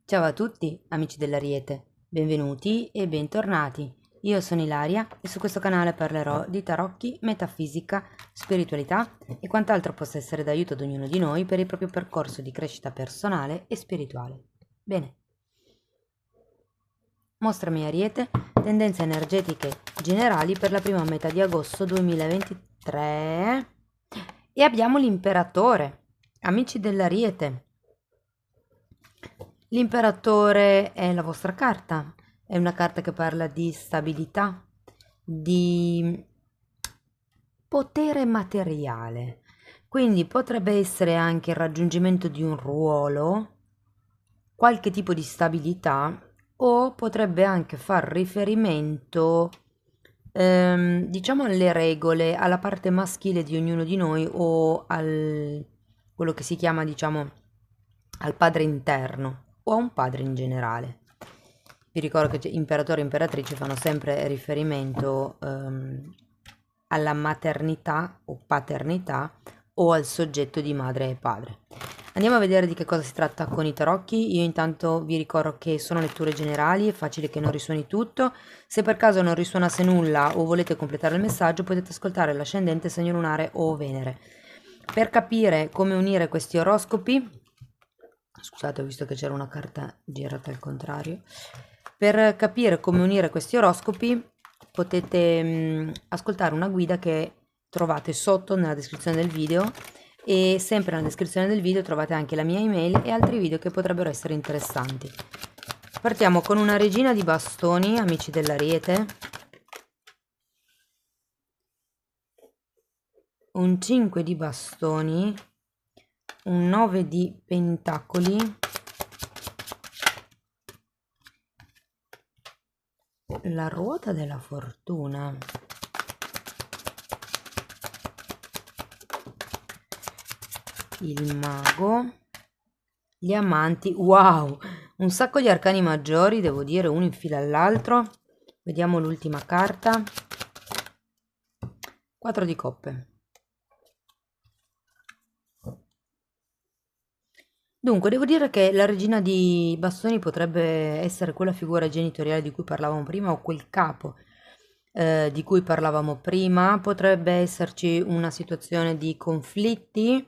Ciao a tutti, amici dell'Ariete, benvenuti e bentornati. Io sono Ilaria e su questo canale parlerò di tarocchi, metafisica, spiritualità e quant'altro possa essere d'aiuto ad ognuno di noi per il proprio percorso di crescita personale e spirituale. Bene, mostrami Ariete, tendenze energetiche generali per la prima metà di agosto 2023 e abbiamo l'imperatore, amici dell'Ariete. L'imperatore è la vostra carta, è una carta che parla di stabilità, di potere materiale, quindi potrebbe essere anche il raggiungimento di un ruolo, qualche tipo di stabilità o potrebbe anche far riferimento, diciamo, alle regole, alla parte maschile di ognuno di noi o al quello che si chiama, diciamo, al padre interno o a un padre in generale. Vi ricordo che imperatore e imperatrice fanno sempre riferimento alla maternità o paternità o al soggetto di madre e padre. Andiamo a vedere di che cosa si tratta con i tarocchi. Io intanto vi ricordo che sono letture generali, è facile che non risuoni tutto. Se per caso non risuonasse nulla o volete completare il messaggio, potete ascoltare l'ascendente, segno lunare o Venere. Per capire come unire questi oroscopi, scusate, ho visto che c'era una carta girata al contrario. Per capire come unire questi oroscopi potete ascoltare una guida che trovate sotto nella descrizione del video e sempre nella descrizione del video trovate anche la mia email e altri video che potrebbero essere interessanti. Partiamo con una regina di bastoni, amici dell'Ariete, un 5 di bastoni, un 9 di pentacoli, la ruota della fortuna, il mago, gli amanti. Wow, un sacco di arcani maggiori, devo dire, uno in fila all'altro. Vediamo l'ultima carta. 4 di coppe. Dunque, devo dire che la regina di bastoni potrebbe essere quella figura genitoriale di cui parlavamo prima o quel capo di cui parlavamo prima. Potrebbe esserci una situazione di conflitti,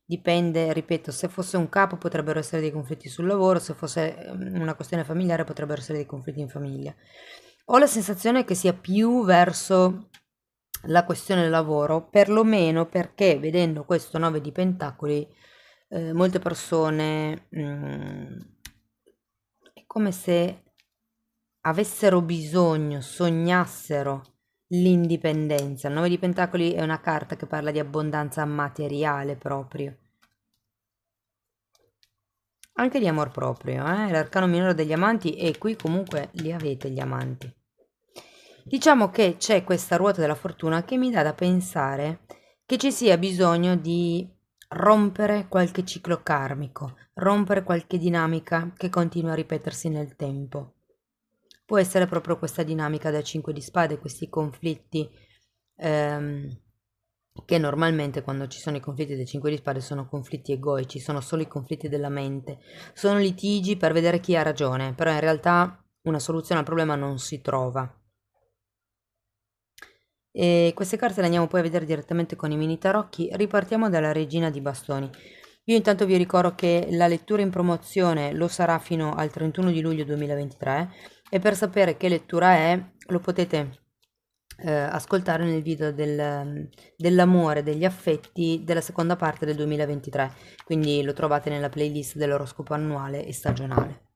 dipende, ripeto, se fosse un capo potrebbero essere dei conflitti sul lavoro, se fosse una questione familiare potrebbero essere dei conflitti in famiglia. Ho la sensazione che sia più verso la questione del lavoro, perlomeno perché vedendo questo 9 di pentacoli molte persone è come se avessero bisogno, sognassero l'indipendenza. Il 9 di pentacoli è una carta che parla di abbondanza materiale proprio. Anche di amor proprio, l'arcano minore degli amanti e qui comunque li avete gli amanti. Diciamo che c'è questa ruota della fortuna che mi dà da pensare che ci sia bisogno di rompere qualche ciclo karmico, rompere qualche dinamica che continua a ripetersi nel tempo. Può essere proprio questa dinamica da 5 di spade, questi conflitti ehm, che normalmente quando ci sono i conflitti dei 5 di spade sono conflitti egoici, sono solo i conflitti della mente, sono litigi per vedere chi ha ragione, però in realtà una soluzione al problema non si trova. E queste carte le andiamo poi a vedere direttamente con i mini tarocchi. Ripartiamo dalla regina di bastoni. Io intanto vi ricordo che la lettura in promozione lo sarà fino al 31 di luglio 2023 e per sapere che lettura è lo potete ascoltare nel video dell'amore, degli affetti della seconda parte del 2023, quindi lo trovate nella playlist dell'oroscopo annuale e stagionale.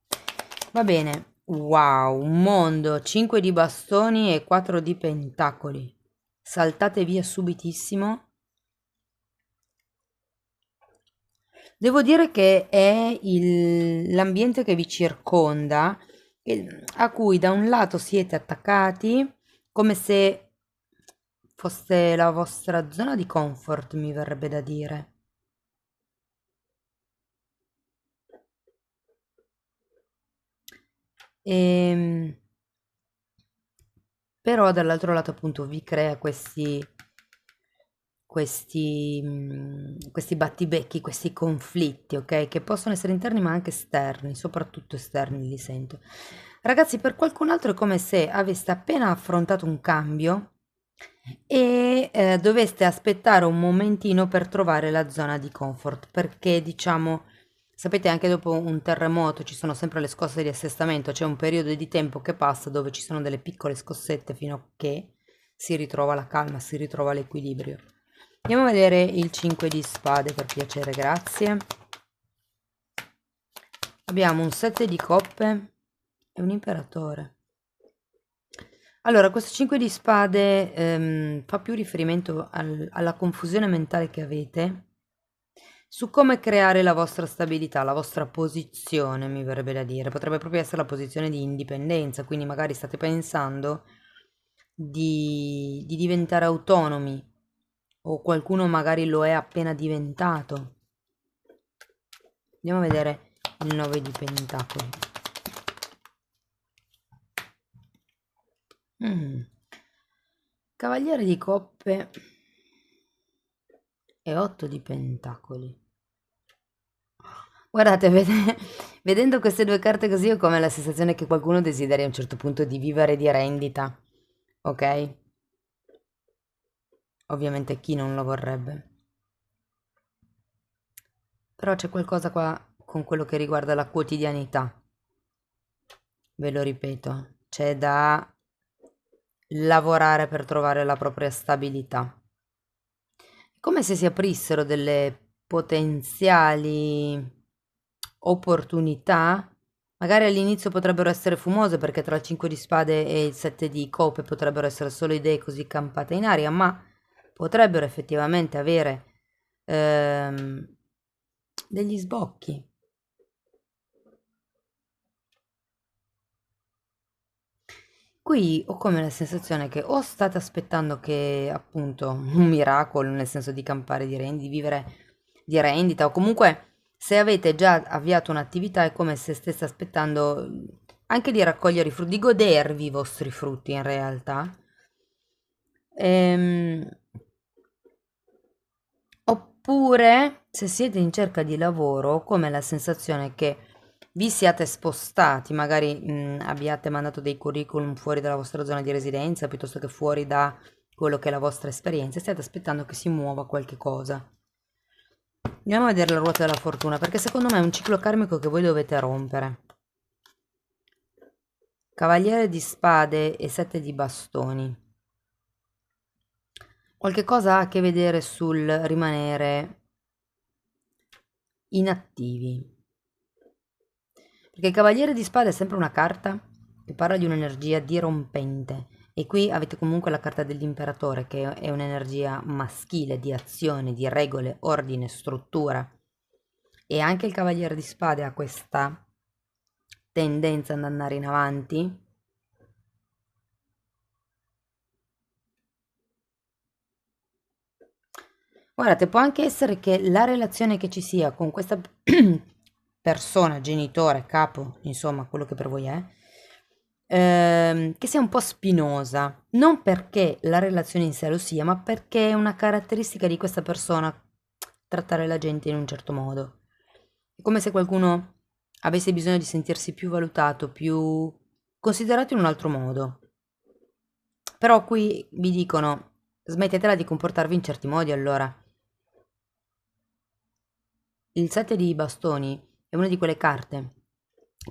Va bene, wow, un mondo, 5 di bastoni e 4 di pentacoli. Saltate via subitissimo. Devo dire che è l'ambiente che vi circonda, a cui da un lato siete attaccati, come se fosse la vostra zona di comfort, mi verrebbe da dire. Ehm, Però dall'altro lato appunto vi crea questi battibecchi, questi conflitti, ok? Che possono essere interni ma anche esterni, soprattutto esterni li sento. Ragazzi, per qualcun altro è come se aveste appena affrontato un cambio e doveste aspettare un momentino per trovare la zona di comfort, perché diciamo, sapete, anche dopo un terremoto ci sono sempre le scosse di assestamento, c'è un periodo di tempo che passa dove ci sono delle piccole scossette fino a che si ritrova la calma, si ritrova l'equilibrio. Andiamo a vedere il 5 di spade per piacere, grazie. Abbiamo un 7 di coppe e un imperatore. Allora, questo 5 di spade fa più riferimento alla confusione mentale che avete su come creare la vostra stabilità, la vostra posizione, mi verrebbe da dire. Potrebbe proprio essere la posizione di indipendenza, quindi magari state pensando di diventare autonomi o qualcuno magari lo è appena diventato. Andiamo a vedere il 9 di pentacoli. Cavaliere di coppe e 8 di pentacoli. Guardate, vedendo queste due carte così ho come la sensazione che qualcuno desideri a un certo punto di vivere di rendita, ok? Ovviamente chi non lo vorrebbe. Però c'è qualcosa qua con quello che riguarda la quotidianità. Ve lo ripeto, c'è da lavorare per trovare la propria stabilità. È come se si aprissero delle potenziali opportunità. Magari all'inizio potrebbero essere fumose perché tra il 5 di spade e il 7 di coppe potrebbero essere solo idee così campate in aria, ma potrebbero effettivamente avere ehm, degli sbocchi. Qui ho come la sensazione che o state aspettando che appunto un miracolo, nel senso di campare di rendi, di vivere di rendita, o comunque se avete già avviato un'attività è come se stesse aspettando anche di raccogliere i frutti, di godervi i vostri frutti in realtà. Ehm, Oppure, se siete in cerca di lavoro, ho come la sensazione che vi siate spostati, magari abbiate mandato dei curriculum fuori dalla vostra zona di residenza, piuttosto che fuori da quello che è la vostra esperienza, e stiate aspettando che si muova qualche cosa. Andiamo a vedere la ruota della fortuna, perché secondo me è un ciclo karmico che voi dovete rompere. Cavaliere di spade e 7 di bastoni. Qualche cosa ha a che vedere sul rimanere inattivi. Perché il Cavaliere di Spade è sempre una carta che parla di un'energia dirompente. E qui avete comunque la carta dell'imperatore, che è un'energia maschile di azione, di regole, ordine, struttura. E anche il Cavaliere di Spade ha questa tendenza ad andare in avanti. Guardate, può anche essere che la relazione che ci sia con questa persona, genitore, capo, insomma, quello che per voi è, che sia un po' spinosa, non perché la relazione in sé lo sia, ma perché è una caratteristica di questa persona trattare la gente in un certo modo. È come se qualcuno avesse bisogno di sentirsi più valutato, più considerato in un altro modo. Però qui vi dicono, smettetela di comportarvi in certi modi allora. Il 7 di bastoni è una di quelle carte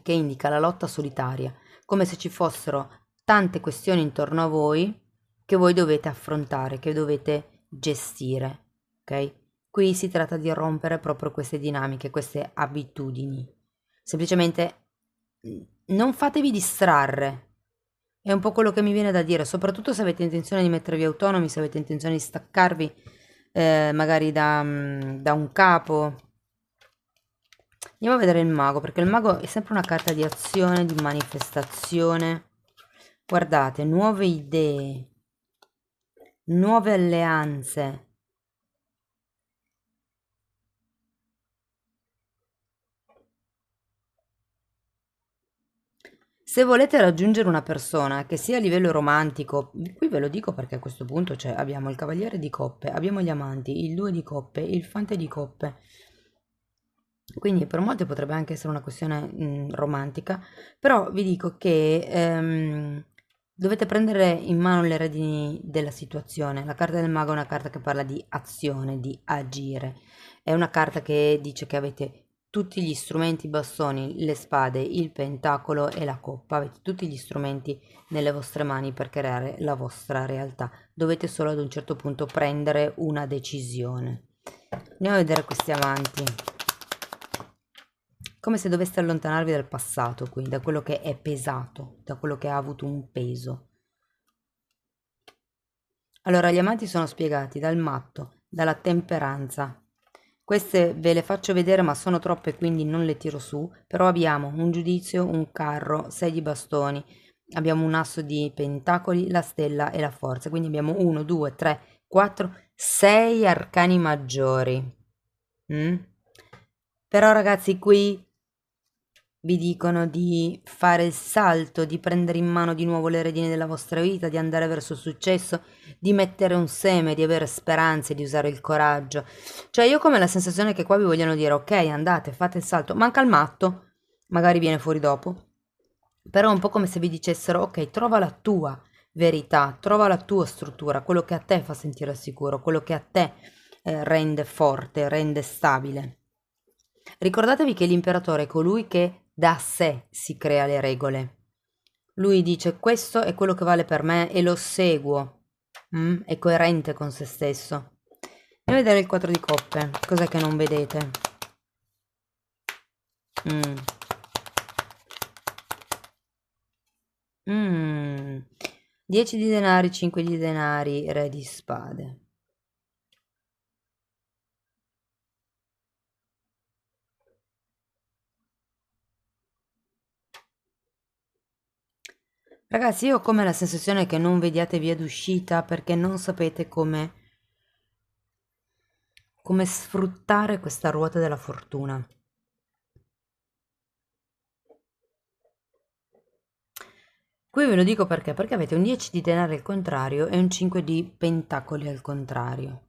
che indica la lotta solitaria, come se ci fossero tante questioni intorno a voi che voi dovete affrontare, che dovete gestire, ok? Qui si tratta di rompere proprio queste dinamiche, queste abitudini. Semplicemente non fatevi distrarre. È un po' quello che mi viene da dire, soprattutto se avete intenzione di mettervi autonomi, se avete intenzione di staccarvi magari da un capo. Andiamo a vedere il mago, perché il mago è sempre una carta di azione, di manifestazione. Guardate, nuove idee, nuove alleanze. Se volete raggiungere una persona che sia a livello romantico, qui ve lo dico perché a questo punto cioè, abbiamo il cavaliere di coppe, abbiamo gli amanti, il 2 di coppe, il fante di coppe. Quindi per molti potrebbe anche essere una questione romantica, però vi dico che dovete prendere in mano le redini della situazione. La carta del mago è una carta che parla di azione, di agire. È una carta che dice che avete tutti gli strumenti, i bastoni, le spade, il pentacolo e la coppa. Avete tutti gli strumenti nelle vostre mani per creare la vostra realtà. Dovete solo ad un certo punto prendere una decisione. Andiamo a vedere questi amanti. Come se doveste allontanarvi dal passato, qui, da quello che è pesato, da quello che ha avuto un peso. Allora, gli amanti sono spiegati dal matto, dalla temperanza. Queste ve le faccio vedere, ma sono troppe, quindi non le tiro su. Però abbiamo un giudizio, un carro, 6 di bastoni, abbiamo un asso di pentacoli, la stella e la forza. Quindi abbiamo 1, 2, 3, 4, 6 arcani maggiori. Però ragazzi, qui vi dicono di fare il salto, di prendere in mano di nuovo le redini della vostra vita, di andare verso il successo, di mettere un seme, di avere speranze, di usare il coraggio. Cioè io ho come la sensazione che qua vi vogliono dire ok, andate, fate il salto, manca il matto, magari viene fuori dopo, però è un po' come se vi dicessero ok, trova la tua verità, trova la tua struttura, quello che a te fa sentire sicuro, quello che a te rende forte, rende stabile. Ricordatevi che l'imperatore è colui che da sé si crea le regole. Lui dice questo è quello che vale per me e lo seguo. È coerente con se stesso. Andiamo a vedere il 4 di coppe. Cos'è che non vedete? 10 di denari, 5 di denari, re di spade. Ragazzi, io ho come la sensazione che non vediate via d'uscita perché non sapete come sfruttare questa ruota della fortuna. Qui ve lo dico perché avete un 10 di denari al contrario e un 5 di pentacoli al contrario.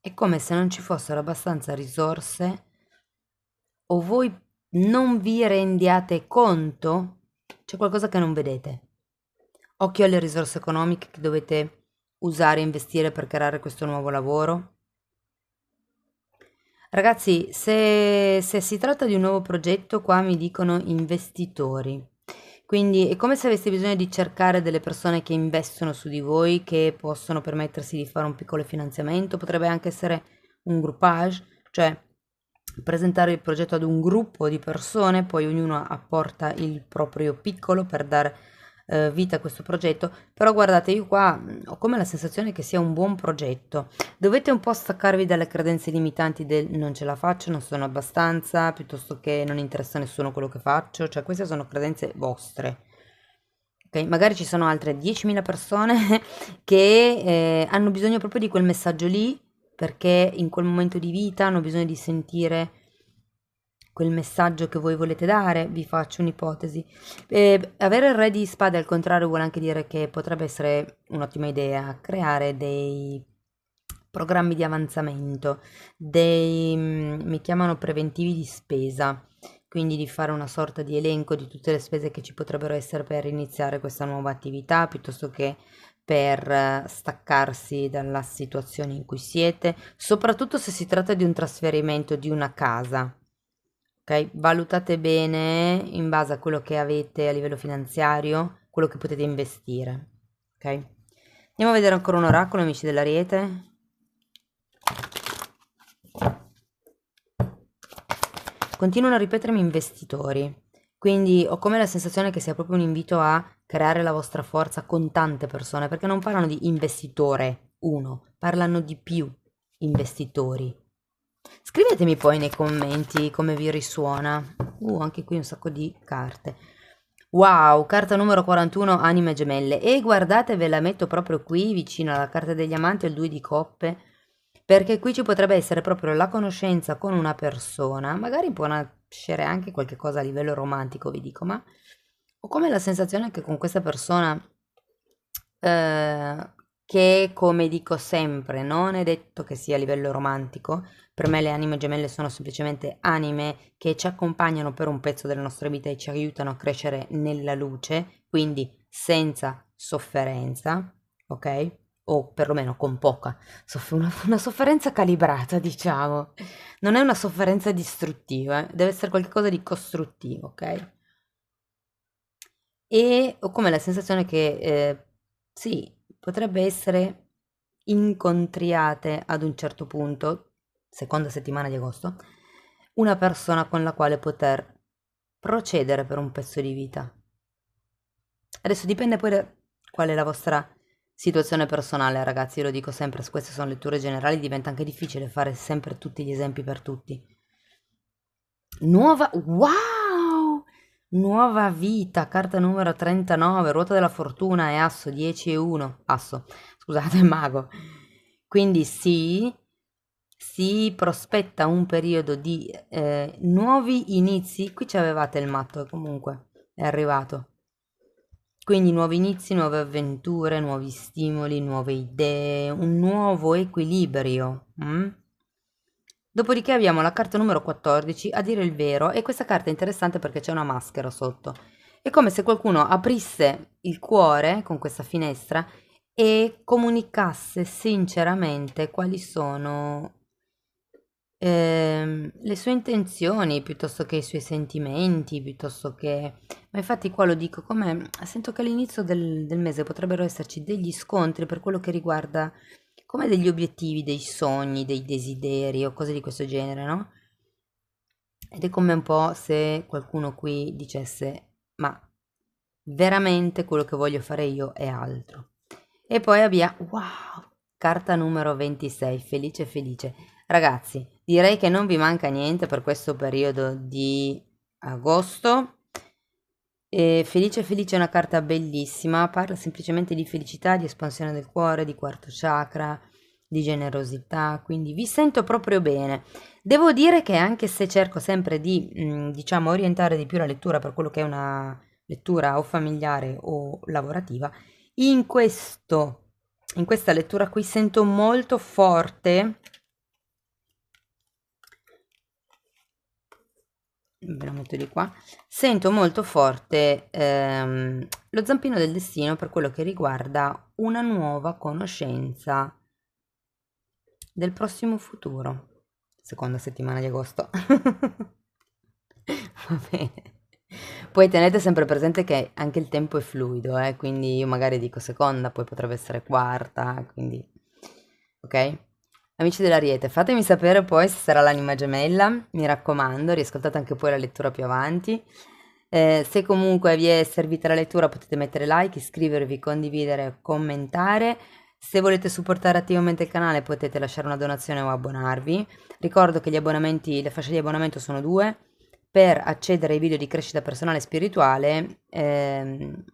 È come se non ci fossero abbastanza risorse o voi non vi rendiate conto, c'è qualcosa che non vedete. Occhio alle risorse economiche che dovete usare e investire per creare questo nuovo lavoro. Ragazzi, se si tratta di un nuovo progetto, qua mi dicono investitori. Quindi è come se aveste bisogno di cercare delle persone che investono su di voi, che possono permettersi di fare un piccolo finanziamento. Potrebbe anche essere un groupage, cioè presentare il progetto ad un gruppo di persone, poi ognuno apporta il proprio piccolo per dare vita a questo progetto. Però guardate, io qua ho come la sensazione che sia un buon progetto. Dovete un po' staccarvi dalle credenze limitanti del non ce la faccio, non sono abbastanza, piuttosto che non interessa a nessuno quello che faccio, cioè queste sono credenze vostre. Ok, magari ci sono altre 10.000 persone che hanno bisogno proprio di quel messaggio lì, perché in quel momento di vita hanno bisogno di sentire quel messaggio che voi volete dare. Vi faccio un'ipotesi. Avere il re di spade al contrario vuole anche dire che potrebbe essere un'ottima idea creare dei programmi di avanzamento, mi chiamano preventivi di spesa, quindi di fare una sorta di elenco di tutte le spese che ci potrebbero essere per iniziare questa nuova attività, piuttosto che per staccarsi dalla situazione in cui siete, soprattutto se si tratta di un trasferimento di una casa. Ok, valutate bene in base a quello che avete a livello finanziario, quello che potete investire. Ok, andiamo a vedere ancora un oracolo, amici dell'Ariete. Continuano a ripetermi investitori, quindi ho come la sensazione che sia proprio un invito a creare la vostra forza con tante persone, perché non parlano di investitore uno, parlano di più investitori. Scrivetemi poi nei commenti come vi risuona. Anche qui un sacco di carte. Wow, carta numero 41, anime gemelle. E guardate, ve la metto proprio qui vicino alla carta degli amanti, il 2 di coppe, perché qui ci potrebbe essere proprio la conoscenza con una persona, magari può nascere anche qualche cosa a livello romantico, vi dico, ma ho come la sensazione che con questa persona, che come dico sempre, non è detto che sia a livello romantico, per me le anime gemelle sono semplicemente anime che ci accompagnano per un pezzo della nostra vita e ci aiutano a crescere nella luce, quindi senza sofferenza, ok? O perlomeno con poca, una sofferenza calibrata, diciamo. Non è una sofferenza distruttiva, deve essere qualcosa di costruttivo, ok? E ho come la sensazione che sì, potrebbe essere incontriate ad un certo punto, seconda settimana di agosto, una persona con la quale poter procedere per un pezzo di vita. Adesso dipende poi da qual è la vostra situazione personale, ragazzi, io lo dico sempre, se queste sono letture generali diventa anche difficile fare sempre tutti gli esempi per tutti. Wow! Nuova vita, carta numero 39, ruota della fortuna e asso 10 e 1. Asso, scusate, mago. Quindi sì, si prospetta un periodo di nuovi inizi. Qui c'avevate il matto, comunque è arrivato. Quindi nuovi inizi, nuove avventure, nuovi stimoli, nuove idee, un nuovo equilibrio. Dopodiché abbiamo la carta numero 14, a dire il vero, e questa carta è interessante perché c'è una maschera sotto. È come se qualcuno aprisse il cuore con questa finestra e comunicasse sinceramente quali sono le sue intenzioni, piuttosto che i suoi sentimenti, piuttosto che... Ma infatti qua lo dico come... Sento che all'inizio del mese potrebbero esserci degli scontri per quello che riguarda come degli obiettivi, dei sogni, dei desideri o cose di questo genere, no? Ed è come un po' se qualcuno qui dicesse, ma veramente quello che voglio fare io è altro. E poi abbiamo, wow, carta numero 26, felice felice. Ragazzi, direi che non vi manca niente per questo periodo di agosto. E felice felice è una carta bellissima, parla semplicemente di felicità, di espansione del cuore, di quarto chakra, di generosità, quindi vi sento proprio bene. Devo dire che anche se cerco sempre di, diciamo, orientare di più la lettura per quello che è una lettura o familiare o lavorativa, in questo, in questa lettura qui sento molto forte, ve lo metto di qua, sento molto forte lo zampino del destino per quello che riguarda una nuova conoscenza del prossimo futuro, seconda settimana di agosto. Va bene. Poi tenete sempre presente che anche il tempo è fluido, quindi io magari dico seconda, poi potrebbe essere quarta, quindi... Ok? Amici dell'Ariete, fatemi sapere poi se sarà l'anima gemella, mi raccomando, riascoltate anche poi la lettura più avanti. Se comunque vi è servita la lettura potete mettere like, iscrivervi, condividere, commentare. Se volete supportare attivamente il canale potete lasciare una donazione o abbonarvi. Ricordo che gli abbonamenti, le fasce di abbonamento sono due. Per accedere ai video di crescita personale e spirituale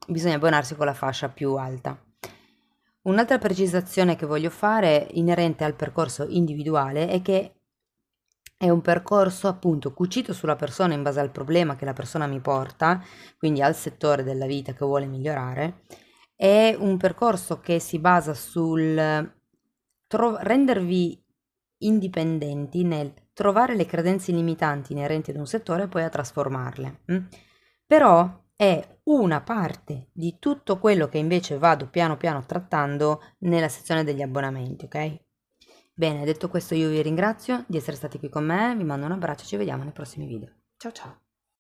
bisogna abbonarsi con la fascia più alta. Un'altra precisazione che voglio fare inerente al percorso individuale è che è un percorso appunto cucito sulla persona in base al problema che la persona mi porta, quindi al settore della vita che vuole migliorare. È un percorso che si basa sul rendervi indipendenti nel trovare le credenze limitanti inerenti ad un settore e poi a trasformarle. Però è una parte di tutto quello che invece vado piano piano trattando nella sezione degli abbonamenti, ok? Bene, detto questo io vi ringrazio di essere stati qui con me, vi mando un abbraccio, ci vediamo nei prossimi video. Ciao ciao!